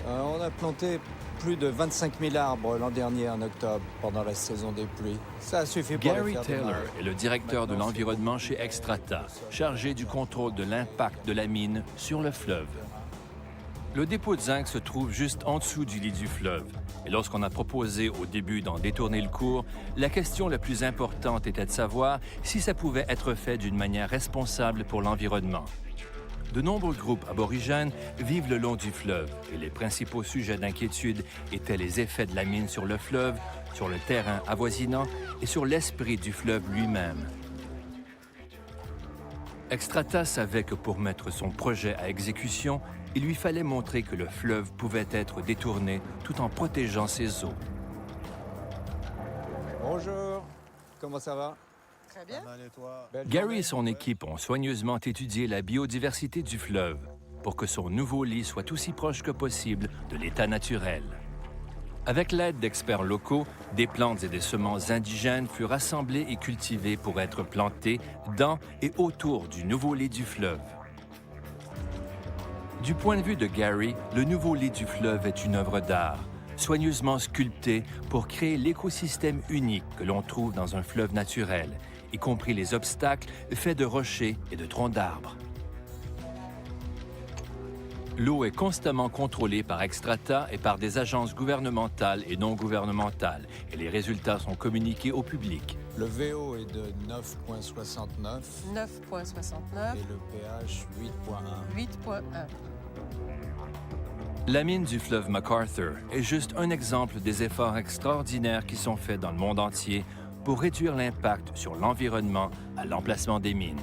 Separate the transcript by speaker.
Speaker 1: On a planté plus de 25 000 arbres l'an dernier en octobre, pendant la saison des pluies. Ça suffit pour les
Speaker 2: Gary
Speaker 1: faire
Speaker 2: Taylor
Speaker 1: démarrer.
Speaker 2: est le directeur de l'environnement chez Extrata, chargé du contrôle de l'impact de la mine sur le fleuve. Le dépôt de zinc se trouve juste en dessous du lit du fleuve. Et lorsqu'on a proposé au début d'en détourner le cours, la question la plus importante était de savoir si ça pouvait être fait d'une manière responsable pour l'environnement. De nombreux groupes aborigènes vivent le long du fleuve et les principaux sujets d'inquiétude étaient les effets de la mine sur le fleuve, sur le terrain avoisinant et sur l'esprit du fleuve lui-même. Extrata savait que pour mettre son projet à exécution, il lui fallait montrer que le fleuve pouvait être détourné tout en protégeant ses eaux.
Speaker 1: Bonjour, comment ça va?
Speaker 3: Très bien.
Speaker 1: Belle
Speaker 2: Gary
Speaker 1: journée?
Speaker 2: et son équipe ont soigneusement étudié la biodiversité du fleuve pour que son nouveau lit soit aussi proche que possible de l'état naturel. Avec l'aide d'experts locaux, des plantes et des semences indigènes furent assemblées et cultivées pour être plantées dans et autour du nouveau lit du fleuve. Du point de vue de Gary, le nouveau lit du fleuve est une œuvre d'art, soigneusement sculptée pour créer l'écosystème unique que l'on trouve dans un fleuve naturel, y compris les obstacles faits de rochers et de troncs d'arbres. L'eau est constamment contrôlée par Extrata et par des agences gouvernementales et non gouvernementales, et les résultats sont communiqués au public.
Speaker 1: Le VO est de 9,69
Speaker 3: 9,69,
Speaker 1: et le pH 8,1.
Speaker 3: 8,1.
Speaker 2: La mine du fleuve MacArthur est juste un exemple des efforts extraordinaires qui sont faits dans le monde entier pour réduire l'impact sur l'environnement à l'emplacement des mines.